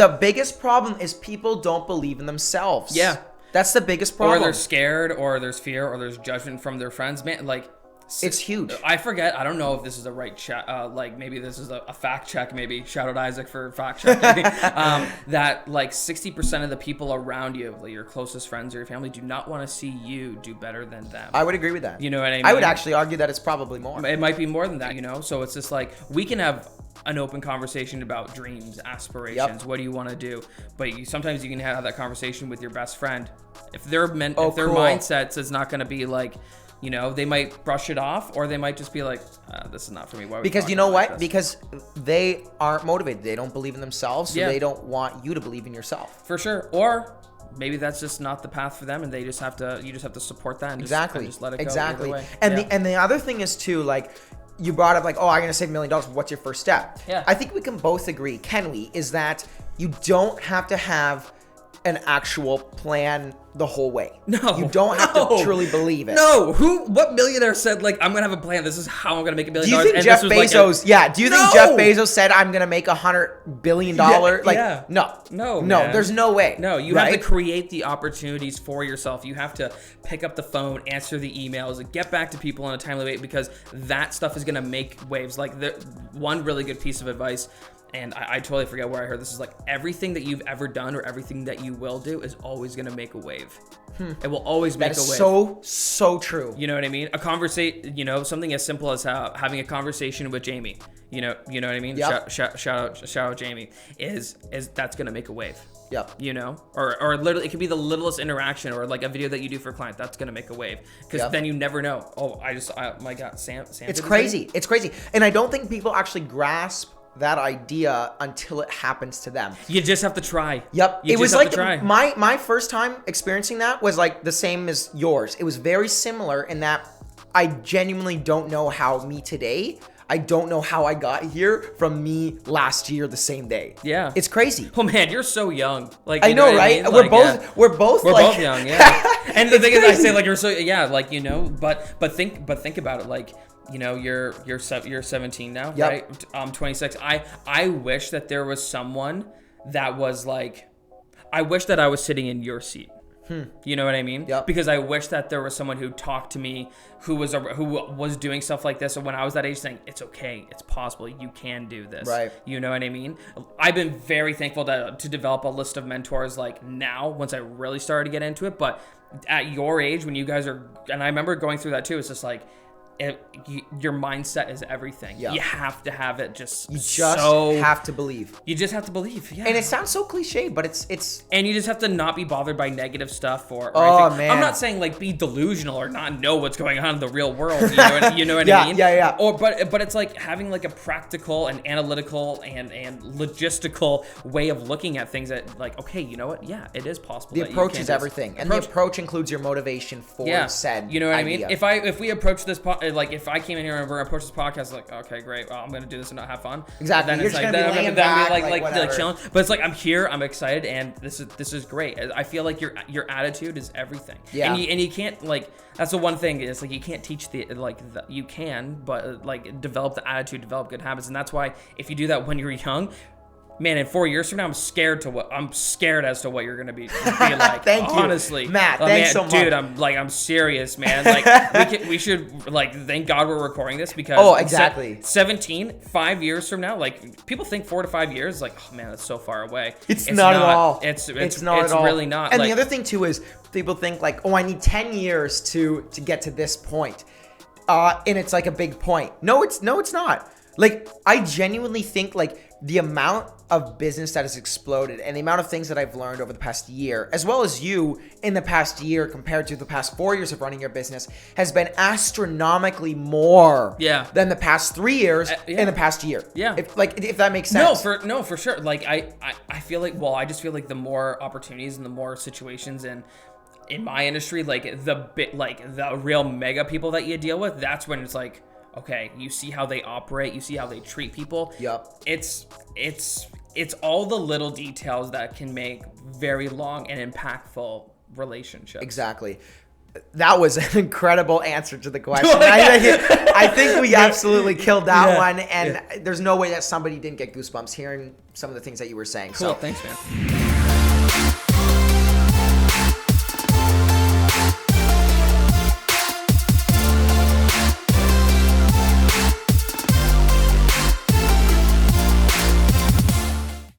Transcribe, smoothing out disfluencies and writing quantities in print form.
The biggest problem is people don't believe in themselves. Yeah. That's the biggest problem. Or they're scared, or there's fear, or there's judgment from their friends. Man, like, it's huge. I forget. I don't know if this is the right chat. Like, maybe this is a fact check. Maybe shout out Isaac for fact checking. That like 60% of the people around you, like your closest friends or your family, do not want to see you do better than them. I would agree with that. You know what I mean? I would actually argue that it's probably more. It might be more than that. You know, so it's just like we can have an open conversation about dreams, aspirations. What do you want to do? But sometimes you can have that conversation with your best friend. If their mindsets is not going to be like, you know, they might brush it off, or they might just be like, this is not for me. Why because you know what? Because they aren't motivated. They don't believe in themselves, so they don't want you to believe in yourself. For sure. Or maybe that's just not the path for them, and you just have to support that and just let it go. Exactly. And the other thing is too, like, you brought up like, oh, I'm going to save $1 million. What's your first step? Yeah. I think we can both agree, can we, is that you don't have to have an actual plan the whole way. No. You don't have to truly believe it. No. What millionaire said, like, I'm going to have a plan. This is how I'm going to make $1 million. Do you think Jeff Bezos, do you think Jeff Bezos said, I'm going to make $100 billion? No, there's no way. No, you have to create the opportunities for yourself. You have to pick up the phone, answer the emails, and get back to people in a timely way, because that stuff is going to make waves. Like, one really good piece of advice, and I totally forget where I heard this, is like, everything that you've ever done or everything that you will do is always going to make a wave. It will always make a wave. So true. You know what I mean? A conversation, you know, something as simple as having a conversation with Jamie. You know what I mean? Yep. Shout out Jamie. Is that's gonna make a wave. Yep. You know, or literally, it could be the littlest interaction, or like a video that you do for a client. That's gonna make a wave, because then you never know. Oh, my God, Sam. It's crazy. It's crazy, and I don't think people actually grasp that idea until it happens to them. You just have to try. Yep. It was like my first time experiencing that was like the same as yours. It was very similar in that I genuinely don't know how me today, I don't know how I got here from me last year the same day. Yeah. It's crazy. Oh man, you're so young. Like, I know, right? I mean? We're both young, yeah. And the thing is, I say, like, you're so, yeah, like, you know, but think about it, like, you know, you're 17 now, right? I'm 26. I wish that there was someone that was like, I wish that I was sitting in your seat. You know what I mean? Yep. Because I wish that there was someone who talked to me, who was doing stuff like this, and when I was that age, saying it's okay, it's possible, you can do this. Right. You know what I mean? I've been very thankful to develop a list of mentors like now, once I really started to get into it. But at your age, when you guys are, and I remember going through that too, it's just like, your mindset is everything. Yeah. You have to have it just. You just have to believe. You just have to believe. Yeah. And it sounds so cliche, but it's. And you just have to not be bothered by negative stuff or oh, anything. man. I'm not saying like be delusional or not know what's going on in the real world. You know what I mean? Yeah. Or but it's like having like a practical and analytical and logistical way of looking at things that, like, okay, you know what? Yeah, it is possible. The approach is everything, and the approach includes your motivation for said. You know what idea. I mean? If we approach this like, if I came in here and we're approach this podcast like, okay, great, well, I'm gonna do this and not have fun. Exactly. Then You're it's just like gonna be laying back, like chilling. But it's like, I'm here, I'm excited, and this is great. I feel like your attitude is everything. Yeah. And you can't, like, that's the one thing, is like, you can't teach you can, but like, develop the attitude, develop good habits, and that's why if you do that when you're young, man, in 4 years from now, I'm scared as to what you're gonna be like. Thank you, honestly, Matt. Thanks so much, dude. I'm serious, man. Like, we should, like, thank God we're recording this, because exactly 5 years from now, like, people think 4 to 5 years, like, oh man, that's so far away. It's not at all. It's not at all. Really not. And the other thing too is people think like, oh, I need 10 years to get to this point, and it's like a big point. No, it's not. Like, I genuinely think like the amount of business that has exploded and the amount of things that I've learned over the past year, as well as you in the past year compared to the past 4 years of running your business, has been astronomically more than the past 3 years in the past year. Yeah. If that makes sense. No, for sure. Like, I feel like, well, I just feel like the more opportunities and the more situations in my industry, like the real mega people that you deal with, that's when it's like, okay, you see how they operate, you see how they treat people. Yep. It's all the little details that can make very long and impactful relationships. Exactly. That was an incredible answer to the question. I think we absolutely killed that one, and there's no way that somebody didn't get goosebumps hearing some of the things that you were saying. Cool, So thanks, man.